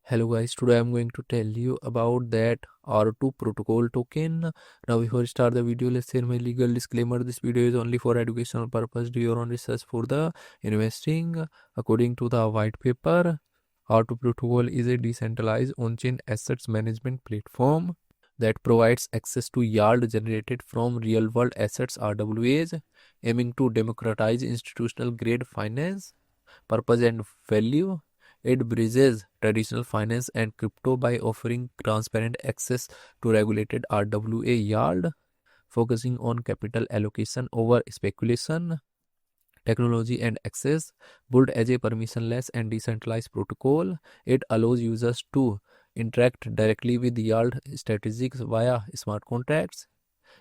Hello guys, today I'm going to tell you about that R2 protocol token. Now before we start the video, let's say my legal disclaimer. This video is only for educational purpose. Do your own research for the investing. According to the white paper, R2 protocol is a decentralized on-chain assets management platform that provides access to yield generated from real-world assets RWAs, aiming to democratize institutional grade finance purpose and value. It bridges traditional finance and crypto by offering transparent access to regulated RWA yield, focusing on capital allocation over speculation. Technology and access. Built as a permissionless and decentralized protocol, it allows users to interact directly with yield statistics via smart contracts,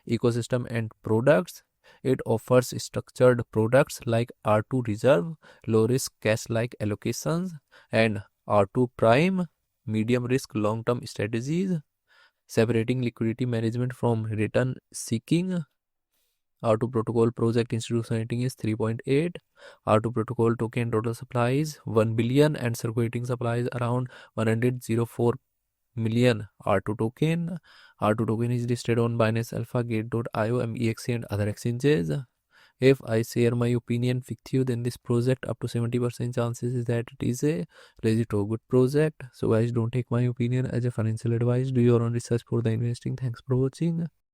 ecosystem and products. It offers structured products like R2 Reserve, low risk cash like allocations, and R2 Prime, medium risk long term strategies, separating liquidity management from return seeking. R2 protocol project institution rating is 3.8. R2 protocol token total supply is 1 billion and circulating supply is around 104 million R2 token. R2 token is listed on Binance Alpha, Gate.io, MEXC and other exchanges. If I share my opinion with you, then this project up to 70% chances is that it is a legit or good project. So guys, don't take my opinion as a financial advice. Do your own research for the investing. Thanks for watching.